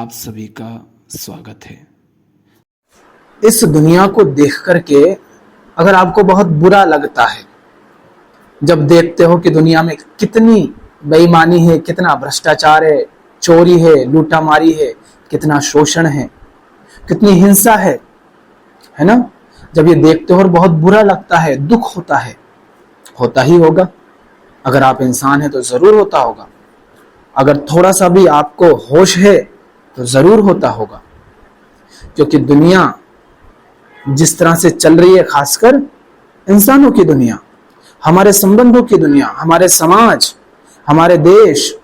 आप सभी का स्वागत है। इस दुनिया को देख करके अगर आपको बहुत बुरा लगता है, जब देखते हो कि दुनिया में कितनी बेईमानी है, कितना भ्रष्टाचार है, चोरी है, लूटामारी है, कितना शोषण है, कितनी हिंसा है ना। जब ये देखते हो और बहुत बुरा लगता है, दुख होता है, होता ही होगा। अगर आप इंसान हैं तो जरूर होता होगा। अगर थोड़ा सा भी आपको होश है तो जरूर होता होगा, क्योंकि दुनिया जिस तरह से चल रही है, खासकर इंसानों की दुनिया, हमारे संबंधों की दुनिया, हमारे समाज, हमारे देश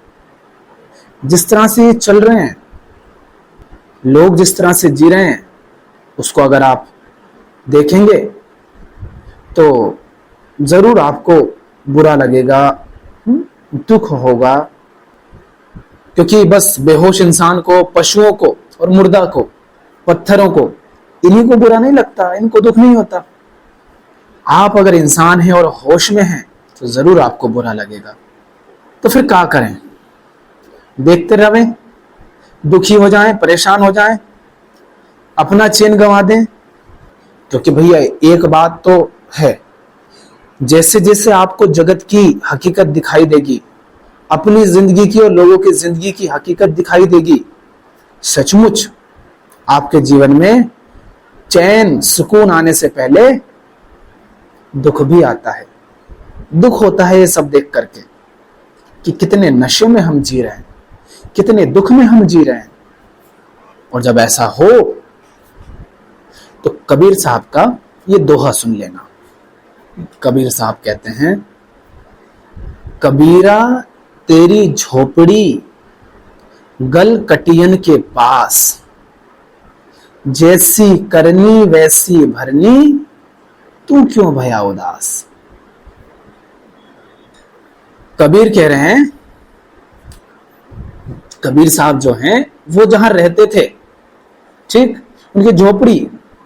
जिस तरह से चल रहे हैं, लोग जिस तरह से जी रहे हैं, उसको अगर आप देखेंगे तो जरूर आपको बुरा लगेगा, दुख होगा। क्योंकि बस बेहोश इंसान को, पशुओं को और मुर्दा को, पत्थरों को, इन्हीं को बुरा नहीं लगता, इनको दुख नहीं होता। आप अगर इंसान हैं और होश में हैं तो जरूर आपको बुरा लगेगा। तो फिर क्या करें? देखते रहें, दुखी हो जाएं, परेशान हो जाएं, अपना चैन गंवा दें? क्योंकि भैया एक बात तो है, जैसे जैसे आपको जगत की हकीकत दिखाई देगी, अपनी जिंदगी की और लोगों की जिंदगी की हकीकत दिखाई देगी, सचमुच आपके जीवन में चैन, सुकून आने से पहले दुख भी आता है। दुख होता है ये सब देख करके कि कितने नशे में हम जी रहे हैं, कितने दुख में हम जी रहे हैं। और जब ऐसा हो तो कबीर साहब का ये दोहा सुन लेना। कबीर साहब कहते हैं, कबीरा तेरी झोपड़ी गल कटियन के पास, जैसी करनी वैसी भरनी, तू क्यों भया उदास। कबीर कह रहे हैं, कबीर साहब जो हैं वो जहां रहते थे, ठीक, उनकी झोपड़ी,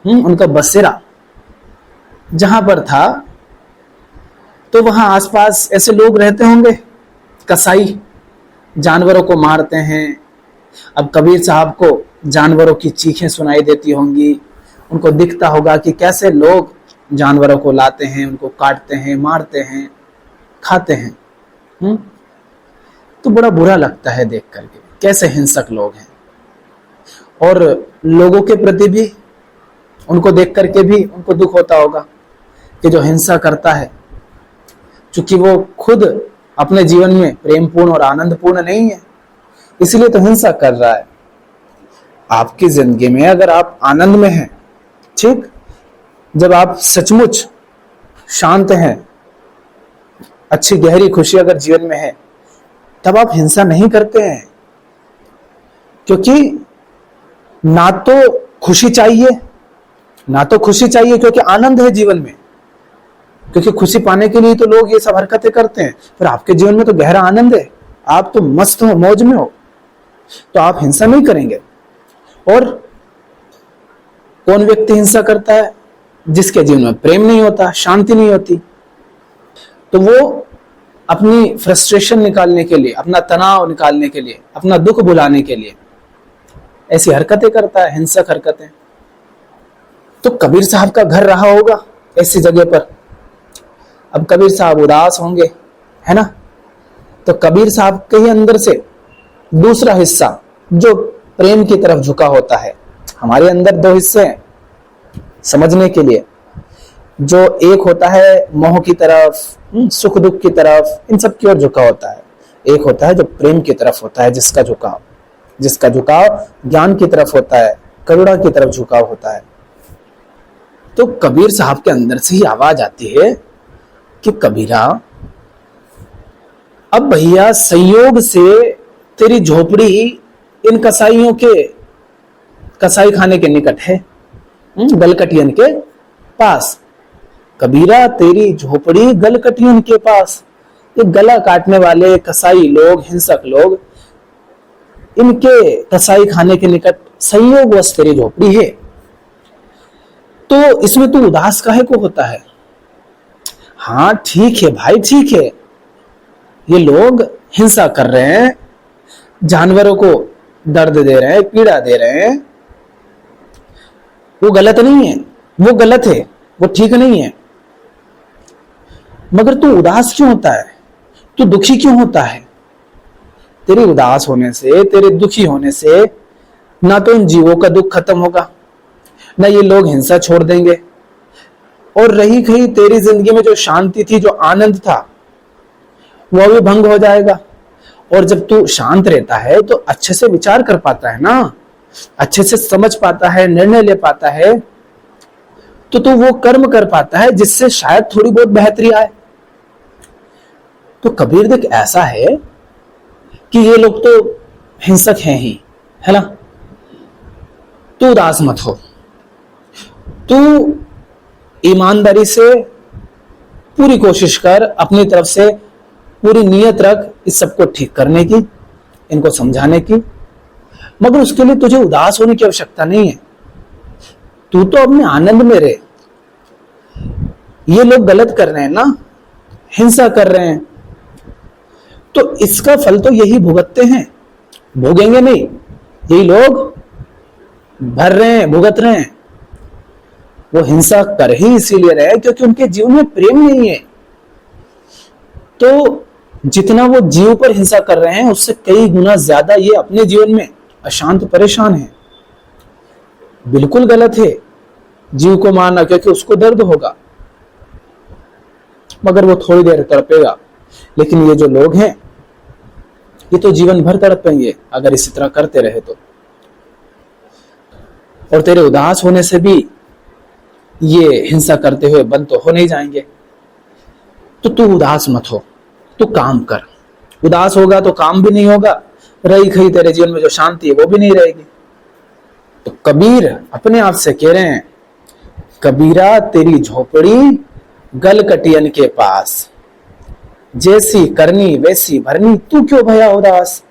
उनका बसेरा जहां पर था, तो वहां आसपास ऐसे लोग रहते होंगे, कसाई जानवरों को मारते हैं। अब कबीर साहब को जानवरों की चीखें सुनाई देती होंगी, उनको दिखता होगा कि कैसे लोग जानवरों को लाते हैं, उनको काटते हैं, मारते हैं, खाते हैं। तो बड़ा बुरा लगता है देख करके, कैसे हिंसक लोग हैं। और लोगों के प्रति भी, उनको देख करके भी उनको दुख होता होगा कि जो हिंसा करता है, क्योंकि वो खुद अपने जीवन में प्रेमपूर्ण और आनंदपूर्ण नहीं है, इसलिए तो हिंसा कर रहा है। आपकी जिंदगी में अगर आप आनंद में हैं, ठीक, जब आप सचमुच शांत हैं, अच्छी गहरी खुशी अगर जीवन में है, तब आप हिंसा नहीं करते हैं। क्योंकि ना तो खुशी चाहिए, ना तो खुशी चाहिए, क्योंकि आनंद है जीवन में, क्योंकि खुशी पाने के लिए तो लोग ये सब हरकतें करते हैं। फिर आपके जीवन में तो गहरा आनंद है, आप तो मस्त हो, मौज में हो, तो आप हिंसा नहीं करेंगे। और कौन व्यक्ति हिंसा करता है? जिसके जीवन में प्रेम नहीं होता, शांति नहीं होती, तो वो अपनी फ्रस्ट्रेशन निकालने के लिए, अपना तनाव निकालने के लिए, अपना दुख भुलाने के लिए ऐसी हरकतें करता है, हिंसक हरकतें। तो कबीर साहब का घर रहा होगा ऐसी जगह पर। अब कबीर साहब उदास होंगे, है ना, तो कबीर साहब के ही अंदर से दूसरा हिस्सा जो प्रेम की तरफ झुका होता है, हमारे अंदर दो हिस्से हैं समझने के लिए, जो एक होता है मोह की तरफ, सुख दुख की तरफ, इन सब की ओर झुका होता है। एक होता है जो प्रेम की तरफ होता है, जिसका झुकाव ज्ञान की तरफ होता है, करुणा की तरफ झुकाव होता है। तो कबीर साहब के अंदर से ही आवाज आती है कि कबीरा, अब भैया संयोग से तेरी झोपड़ी इन कसाईयों के कसाई खाने के निकट है, गलकटियन के पास। कबीरा तेरी झोपड़ी गलकटियन के पास, ये गला काटने वाले कसाई लोग, हिंसक लोग, इनके कसाई खाने के निकट संयोगवश तेरी झोपड़ी है, तो इसमें तू उदास काहे को होता है? हाँ ठीक है भाई, ठीक है, ये लोग हिंसा कर रहे हैं, जानवरों को दर्द दे रहे हैं, पीड़ा दे रहे हैं, वो गलत नहीं है, वो गलत है, वो ठीक नहीं है। मगर तू उदास क्यों होता है, तू दुखी क्यों होता है? तेरे उदास होने से, तेरे दुखी होने से ना तो इन जीवों का दुख खत्म होगा, ना ये लोग हिंसा छोड़ देंगे, और रही कहीं तेरी जिंदगी में जो शांति थी, जो आनंद था, वो भी भंग हो जाएगा। और जब तू शांत रहता है तो अच्छे से विचार कर पाता है ना, अच्छे से समझ पाता है, निर्णय ले पाता है, तो तू वो कर्म कर पाता है जिससे शायद थोड़ी बहुत बेहतरी आए। तो कबीर देख, ऐसा है कि ये लोग तो हिंसक हैं ही, है ना। तू उदास मत हो, तू ईमानदारी से पूरी कोशिश कर, अपनी तरफ से पूरी नियत रख इस सबको ठीक करने की, इनको समझाने की। मगर उसके लिए तुझे उदास होने की आवश्यकता नहीं है। तू तो अपने आनंद में रहे। ये लोग गलत कर रहे हैं ना, हिंसा कर रहे हैं, तो इसका फल तो यही भुगतते हैं, भोगेंगे नहीं, यही लोग भर रहे हैं, भुगत रहे हैं। वो हिंसा कर ही इसीलिए रहे हैं क्योंकि उनके जीवन में प्रेम नहीं है। तो जितना वो जीव पर हिंसा कर रहे हैं उससे कई गुना ज्यादा ये अपने जीवन में अशांत, परेशान है। बिल्कुल गलत है जीव को मारना, क्योंकि उसको दर्द होगा, मगर वो थोड़ी देर तड़पेगा। लेकिन ये जो लोग हैं ये तो जीवन भर तड़पेंगे अगर इसी तरह करते रहे तो। और तेरे उदास होने से भी ये हिंसा करते हुए बंद तो हो नहीं जाएंगे। तो तू उदास मत हो, तू काम कर। उदास होगा तो काम भी नहीं होगा, रही खई तेरे जीवन में जो शांति है वो भी नहीं रहेगी। तो कबीर अपने आप से कह रहे हैं, कबीरा तेरी झोपड़ी गलकटियन के पास, जैसी करनी वैसी भरनी, तू क्यों भया उदास?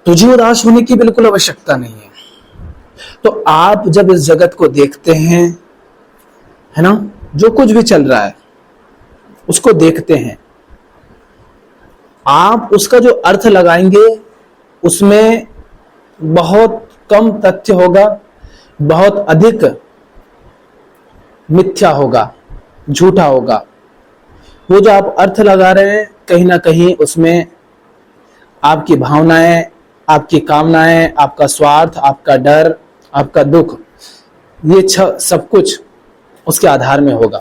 तुझे उदास होने की बिल्कुल आवश्यकता नहीं है। तो आप जब इस जगत को देखते हैं, है ना, जो कुछ भी चल रहा है उसको देखते हैं, आप उसका जो अर्थ लगाएंगे उसमें बहुत कम तथ्य होगा, बहुत अधिक मिथ्या होगा, झूठा होगा। वो जो आप अर्थ लगा रहे हैं कहीं ना कहीं उसमें आपकी भावनाएं, आपकी कामनाएं, आपका स्वार्थ, आपका डर, आपका दुख, ये सब कुछ उसके आधार में होगा।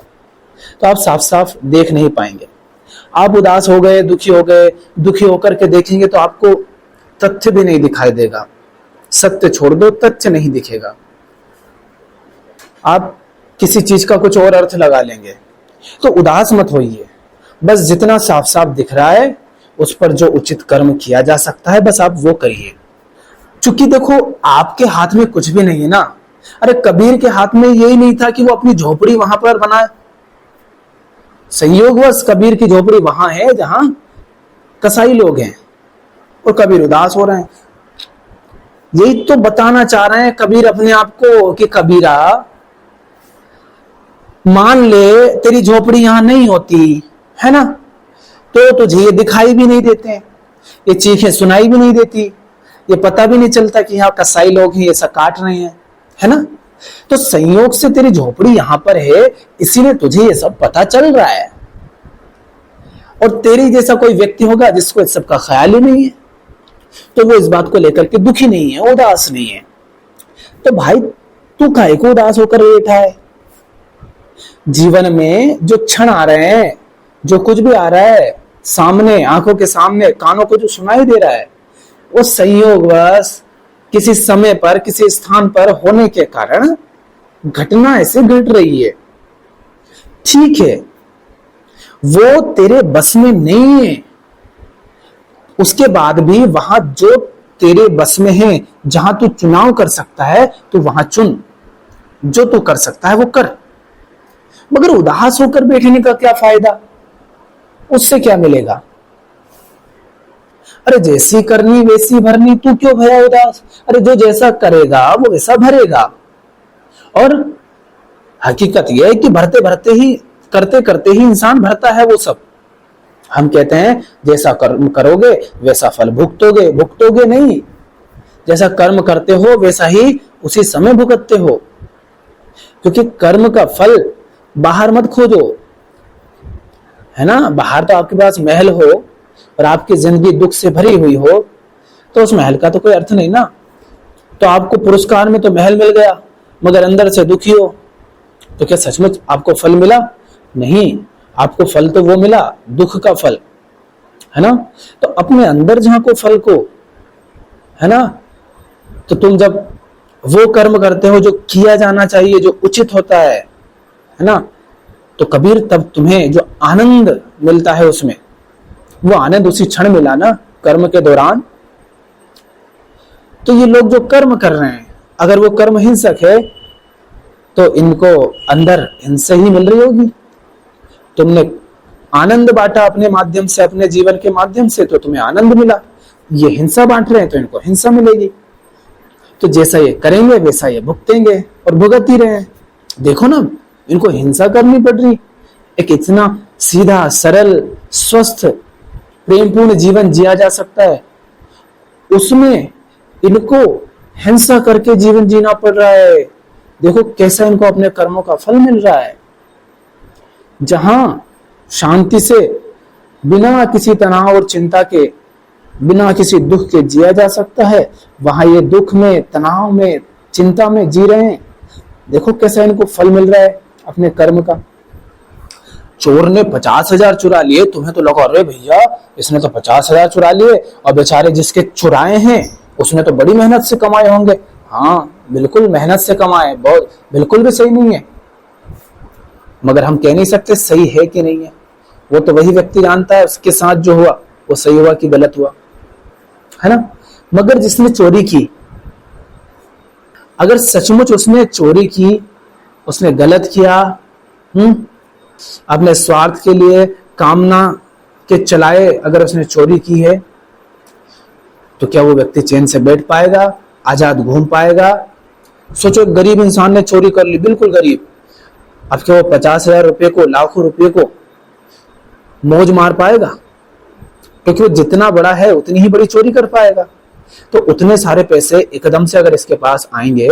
तो आप साफ साफ देख नहीं पाएंगे। आप उदास हो गए, दुखी हो गए, दुखी होकर के देखेंगे तो आपको तथ्य भी नहीं दिखाई देगा। सत्य छोड़ दो, तथ्य नहीं दिखेगा। आप किसी चीज का कुछ और अर्थ लगा लेंगे। तो उदास मत होइए, बस जितना साफ साफ दिख रहा है उस पर जो उचित कर्म किया जा सकता है बस आप वो करिए। चूंकि देखो आपके हाथ में कुछ भी नहीं है ना। अरे कबीर के हाथ में यही नहीं था कि वो अपनी झोपड़ी वहां पर बनाए। संयोगवश कबीर की झोपड़ी वहां है जहां कसाई लोग हैं और कबीर उदास हो रहे हैं। यही तो बताना चाह रहे हैं कबीर अपने आप को कि कबीरा मान ले तेरी झोपड़ी यहां नहीं होती, है ना, तो तुझे ये दिखाई भी नहीं देते, ये चीखें सुनाई भी नहीं देती, ये पता भी नहीं चलता कि यहाँ कसाई लोग हैं, ये सब काट रहे हैं, है ना। तो संयोग से तेरी झोपड़ी यहां पर है, इसीलिए तुझे ये सब पता चल रहा है। और तेरी जैसा कोई व्यक्ति होगा जिसको इस सब का ख्याल ही नहीं है, तो वो इस बात को लेकर के दुखी नहीं है, उदास नहीं है। तो भाई तू काहे को उदास होकर बैठा है? जीवन में जो क्षण आ रहे हैं, जो कुछ भी आ रहा है सामने, आंखों के सामने, कानों को जो सुनाई दे रहा है, वो संयोगवश किसी समय पर, किसी स्थान पर होने के कारण घटना ऐसे घट रही है। ठीक है, वो तेरे बस में नहीं है। उसके बाद भी वहां जो तेरे बस में है, जहां तू चुनाव कर सकता है तो वहां चुन, जो तू कर सकता है वो कर। मगर उदास होकर बैठने का क्या फायदा? उससे क्या मिलेगा? अरे जैसी करनी वैसी भरनी, तू क्यों भया उदास? अरे जो जैसा करेगा वो वैसा भरेगा। और हकीकत यह है कि भरते भरते ही, करते करते ही इंसान भरता है वो सब। हम कहते हैं जैसा करोगे वैसा फल भुगतोगे, भुगतोगे नहीं, जैसा कर्म करते हो वैसा ही उसी समय भुगतते हो, क्योंकि कर्म का फल बाहर मत खोजो, है ना। बाहर तो आपके पास महल हो और आपकी जिंदगी दुख से भरी हुई हो तो उस महल का तो कोई अर्थ नहीं ना। तो आपको पुरस्कार में तो महल मिल गया मगर अंदर से दुखी हो, तो क्या सचमुच आपको फल मिला? नहीं, आपको फल तो वो मिला दुख का फल, है ना। तो अपने अंदर झांको फल को, है ना। तो तुम जब वो कर्म करते हो जो किया जाना चाहिए, जो उचित होता है ना, तो कबीर तब तुम्हें जो आनंद मिलता है उसमें, वो आनंद उसी क्षण मिला ना कर्म के दौरान। तो ये लोग जो कर्म कर रहे हैं, अगर वो कर्म हिंसक है तो इनको अंदर हिंसा ही मिल रही होगी। तुमने आनंद बांटा अपने माध्यम से, अपने जीवन के माध्यम से, तो तुम्हें आनंद मिला। ये हिंसा बांट रहे हैं तो इनको हिंसा मिलेगी। तो जैसा ये करेंगे वैसा ये भुगतेंगे और भुगत ही रहे हैं। देखो ना, इनको हिंसा करनी पड़ रही। एक इतना सीधा सरल स्वस्थ प्रेमपूर्ण जीवन जिया जा सकता है, उसमें इनको हिंसा करके जीवन जीना पड़ रहा है। देखो कैसा इनको अपने कर्मों का फल मिल रहा है। जहां शांति से बिना किसी तनाव और चिंता के, बिना किसी दुख के जिया जा सकता है, वहां ये दुख में, तनाव में, चिंता में जी रहे हैं। देखो कैसा इनको फल मिल रहा है अपने कर्म का। चोर ने 50,000 चुरा लिए, तुम्हें तो लगा अरे भैया इसने तो 50,000 चुरा लिए, और बेचारे जिसके चुराए हैं उसने तो बड़ी मेहनत से कमाए होंगे। हाँ बिल्कुल मेहनत से कमाए, बहुत बिल्कुल भी सही नहीं है, मगर हम कह नहीं सकते सही है कि नहीं है। वो तो वही व्यक्ति जानता है उसके साथ जो हुआ वो सही हुआ कि गलत हुआ, है ना। मगर जिसने चोरी की, अगर सचमुच उसने चोरी की, उसने गलत किया, अपने स्वार्थ के लिए कामना के चलाए अगर उसने चोरी की है, तो क्या वो व्यक्ति चैन से बैठ पाएगा, आजाद घूम पाएगा? सोचो गरीब इंसान ने चोरी कर ली, बिल्कुल गरीब, अब क्या वो 50,000 रुपए को, लाखों रुपए को मौज मार पाएगा? क्योंकि वो जितना बड़ा है उतनी ही बड़ी चोरी कर पाएगा। तो उतने सारे पैसे एकदम से अगर इसके पास आएंगे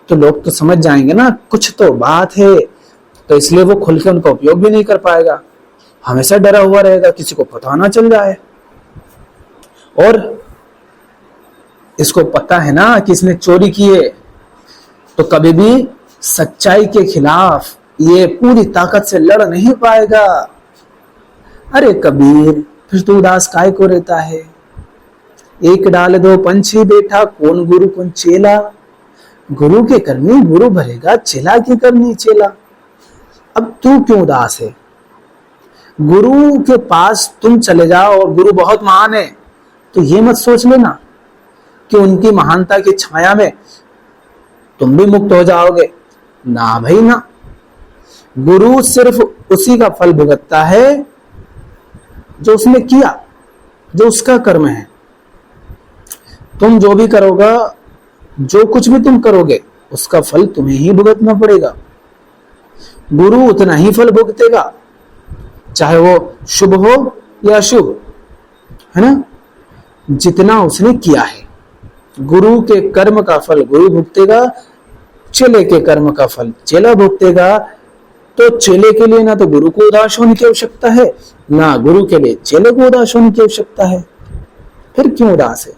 तो लोग तो समझ जाएंगे ना कुछ तो बात है, तो इसलिए वो खुल के उनका उपयोग भी नहीं कर पाएगा, हमेशा डरा हुआ रहेगा किसी को पता ना चल जाए। और इसको पता है ना कि इसने चोरी की है, तो कभी भी सच्चाई के खिलाफ ये पूरी ताकत से लड़ नहीं पाएगा। अरे कबीर फिर तू उदास काय को रहता है, एक डाल दो पंछी बैठा, कौन गुरु कौन चेला, गुरु के करनी गुरु भरेगा, चेला की करनी चेला। अब तू क्यों उदास है? गुरु के पास तुम चले जाओ और गुरु बहुत महान है, तो ये मत सोच लेना कि उनकी महानता की छाया में तुम भी मुक्त हो जाओगे। ना भाई ना, गुरु सिर्फ उसी का फल भुगतता है जो उसने किया, जो उसका कर्म है। तुम जो भी करोगा, जो कुछ भी तुम करोगे, उसका फल तुम्हें ही भुगतना पड़ेगा। गुरु उतना ही फल भुगतेगा, चाहे वो शुभ हो या अशुभ, है ना, जितना उसने किया है। गुरु के कर्म का फल गुरु भुगतेगा, चेले के कर्म का फल चेला भुगतेगा। तो चेले के लिए ना तो गुरु को उदास होने की आवश्यकता है, ना गुरु के लिए चेले को उदास होने की आवश्यकता है। फिर क्यों उदास है?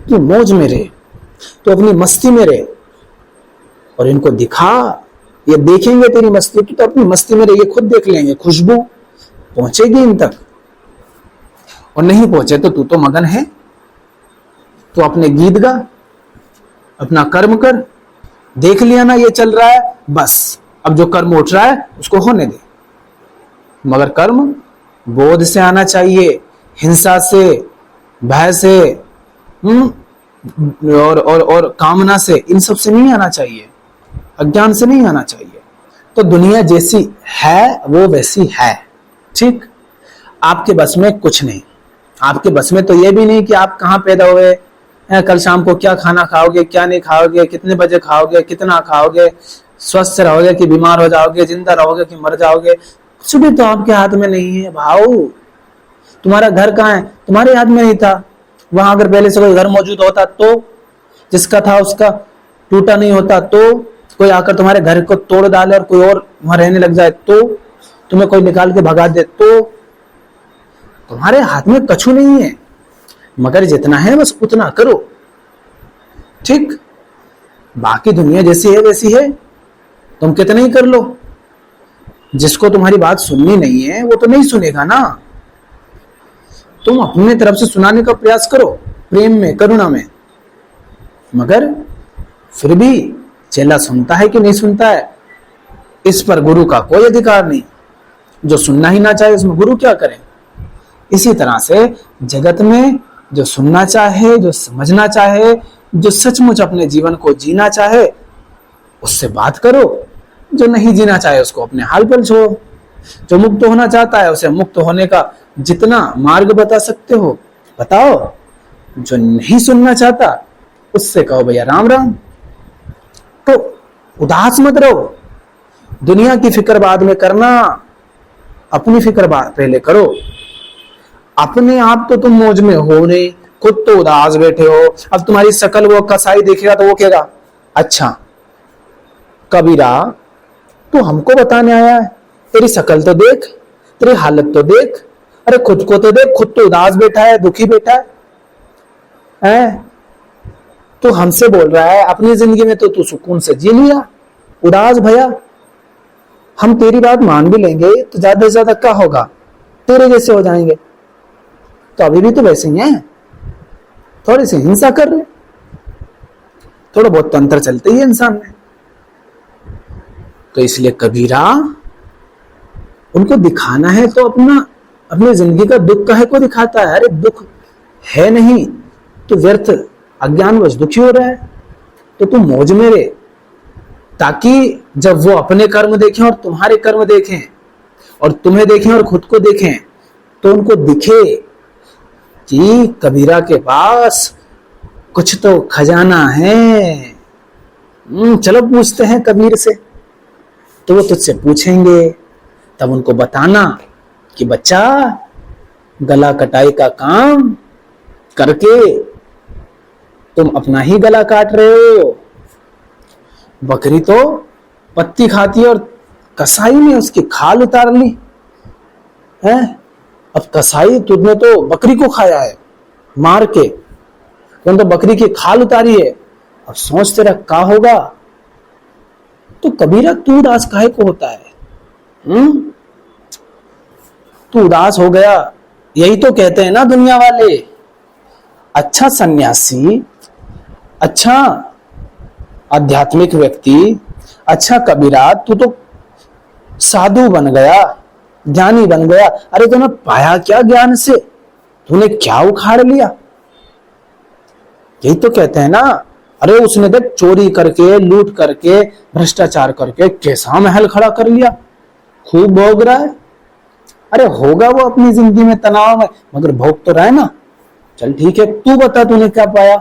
तू मौज में रहे, तो अपनी मस्ती में रहे, और इनको दिखा, ये देखेंगे तेरी मस्ती, तो अपनी मस्ती में रहे, ये खुद देख लेंगे, खुशबू पहुंचेगी इन तक। और नहीं पहुंचे तो तू तो मगन है, तो अपने गीत गा, अपना कर्म कर। देख लिया ना ये चल रहा है, बस अब जो कर्म उठ रहा है उसको होने दे। मगर कर्म बोध से आना चाहिए, हिंसा से, भय से, और कामना से, इन सब से नहीं आना चाहिए, अज्ञान से नहीं आना चाहिए। तो दुनिया जैसी है वो वैसी है, ठीक। आपके बस में कुछ नहीं। आपके बस में तो ये भी नहीं कि आप कहाँ पैदा हुए, कल शाम को क्या खाना खाओगे, क्या नहीं खाओगे, कितने बजे खाओगे, कितना खाओगे, स्वस्थ रहोगे कि बीमार हो जाओगे, जिंदा रहोगे कि मर जाओगे, कुछ भी तो आपके हाथ में नहीं है भाऊ। तुम्हारा घर कहाँ है, तुम्हारे हाथ में नहीं था। वहां अगर पहले से कोई घर मौजूद होता तो, जिसका था उसका टूटा नहीं होता तो, कोई आकर तुम्हारे घर को तोड़ डाले और कोई और वहां रहने लग जाए तो, तुम्हें कोई निकाल के भगा दे तो, तुम्हारे हाथ में कछु नहीं है, मगर जितना है बस उतना करो। ठीक, बाकी दुनिया जैसी है वैसी है, तुम कितना ही कर लो। जिसको तुम्हारी बात सुननी नहीं है वो तो नहीं सुनेगा ना। तुम अपने तरफ से सुनाने का प्रयास करो, प्रेम में, करुणा में, मगर फिर भी चेला सुनता है कि नहीं सुनता है, इस पर गुरु का कोई अधिकार नहीं। जो सुनना ही ना चाहे उसमें गुरु क्या करे। इसी तरह से जगत में जो सुनना चाहे, जो समझना चाहे, जो सचमुच अपने जीवन को जीना चाहे, उससे बात करो। जो नहीं जीना चाहे उसको अपने हाल पर छोड़ो। जो मुक्त होना चाहता है उसे मुक्त होने का जितना मार्ग बता सकते हो बताओ। जो नहीं सुनना चाहता उससे कहो भैया राम राम। तो उदास मत रहो, दुनिया की फिक्र बाद में करना, अपनी फिक्र पहले करो। अपने आप तो तुम मौज में हो नहीं, खुद तो उदास बैठे हो। अब तुम्हारी शकल वो कसाई देखेगा तो वो कहेगा अच्छा कबीरा तू हमको बताने आया है, तेरी शकल तो देख, तेरी हालत तो देख, अरे खुद को तो देख, खुद तो उदास बैठा है, दुखी बैठा है? तू हमसे बोल रहा है अपनी जिंदगी में तो तू सुकून से जी लिया, उदास भैया। हम तेरी बात मान भी लेंगे तो ज्यादा से ज्यादा क्या होगा, तेरे जैसे हो जाएंगे। तो अभी भी तो वैसे ही हैं, थोड़ी सी हिंसा कर रहे, थोड़ा बहुत तंत्र चलते ही है इंसान में। तो इसलिए कबीरा उनको दिखाना है तो अपनी जिंदगी का दुख काहे को दिखाता है। अरे दुख है नहीं तो व्यर्थ अज्ञानवश दुखी हो रहा है, तो तुम मौज में रहे, ताकि जब वो अपने कर्म देखें और तुम्हारे कर्म देखें और तुम्हें देखें और खुद को देखें तो उनको दिखे कि कबीरा के पास कुछ तो खजाना है। चलो पूछते हैं कबीर से। तो वो तुझसे पूछेंगे, तब उनको बताना कि बच्चा गला कटाई का काम करके तुम अपना ही गला काट रहे हो। बकरी तो पत्ती खाती है और कसाई ने उसकी खाल उतार ली है। अब कसाई तुमने तो बकरी को खाया है मार के, तुमने तो बकरी की खाल उतारी है। अब सोच तेरा क्या होगा। तो कबीरा तू उदास काहे को होता है? तू उदास हो गया, यही तो कहते हैं ना दुनिया वाले। अच्छा सन्यासी, अच्छा आध्यात्मिक व्यक्ति, अच्छा कबीरा, तू तो साधु बन गया, ज्ञानी बन गया। अरे तूने पाया क्या ज्ञान से? तूने क्या उखाड़ लिया? यही तो कहते हैं ना। अरे उसने देख चोरी करके, लूट करके, भ्रष्टाचार करके कैसा महल खड़ा कर लिया, खूब भोग रहा है। अरे होगा वो अपनी जिंदगी में तनाव में, मगर भोग तो रहा है ना। चल ठीक है, तू बता तूने क्या पाया।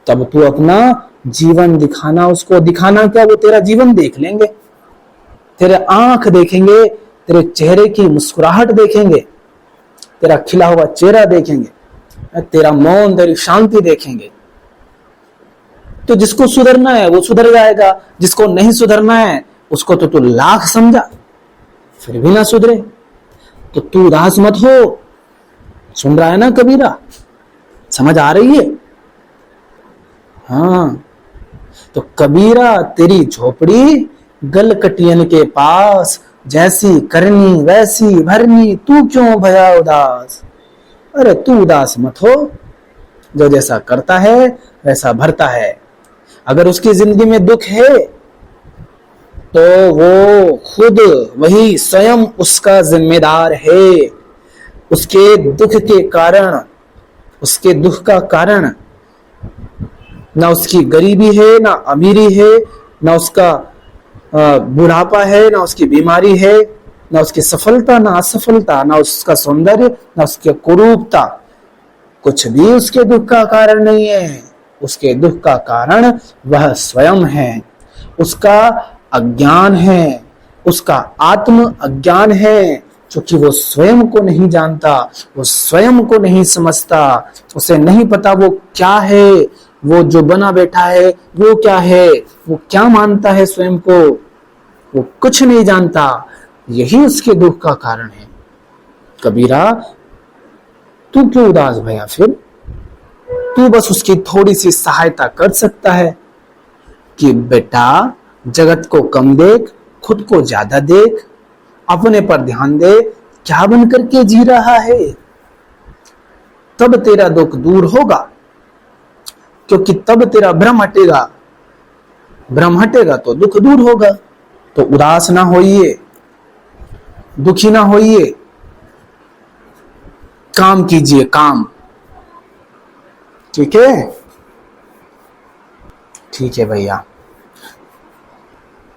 तब तू अपना जीवन दिखाना, उसको दिखाना क्या, वो तेरा जीवन देख लेंगे, तेरे आंख देखेंगे, तेरे चेहरे की मुस्कुराहट देखेंगे, तेरा खिला हुआ चेहरा देखेंगे, तेरा मौन, तेरी शांति देखेंगे। तो जिसको सुधरना है वो सुधर जाएगा, जिसको नहीं सुधरना है उसको तो तू लाख समझा फिर भी ना सुधरे। तो तू उदास मत हो। सुन रहा है ना कबीरा, समझ आ रही है? हाँ, तो कबीरा तेरी झोपड़ी गलकटियन के पास, जैसी करनी वैसी भरनी, तू क्यों भया उदास। अरे तू उदास मत हो, जो जैसा करता है वैसा भरता है। अगर उसकी जिंदगी में दुख है तो वो खुद, वही स्वयं उसका जिम्मेदार है। उसके दुख के कारण, उसके दुख का कारण ना उसकी गरीबी है, ना अमीरी है, ना उसका बुढ़ापा है, ना उसकी बीमारी है, ना उसकी सफलता ना असफलता, ना उसका सौंदर्य, ना उसकी कुरूपता। कुछ भी उसके दुख का कारण नहीं है। उसके दुख का कारण वह स्वयं है, उसका अज्ञान है, उसका आत्म अज्ञान है। क्योंकि वो स्वयं को नहीं जानता, वो स्वयं को नहीं समझता, उसे नहीं पता वो क्या है, वो जो बना बैठा है वो क्या है, वो क्या मानता है स्वयं को, वो कुछ नहीं जानता। यही उसके दुख का कारण है। कबीरा, तू क्यों उदास भैया? फिर तू बस उसकी थोड़ी सी सहायता कर सकता है कि बेटा जगत को कम देख, खुद को ज्यादा देख, अपने पर ध्यान दे, क्या बन करके जी रहा है, तब तेरा दुख दूर होगा। क्योंकि तब तेरा भ्रम हटेगा, भ्रम हटेगा तो दुख दूर होगा। तो उदास ना होइए, दुखी ना होइए, काम कीजिए, काम। ठीक है? ठीक है भैया,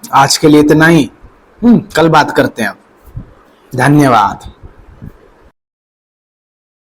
आज के लिए इतना ही। कल बात करते हैं। धन्यवाद।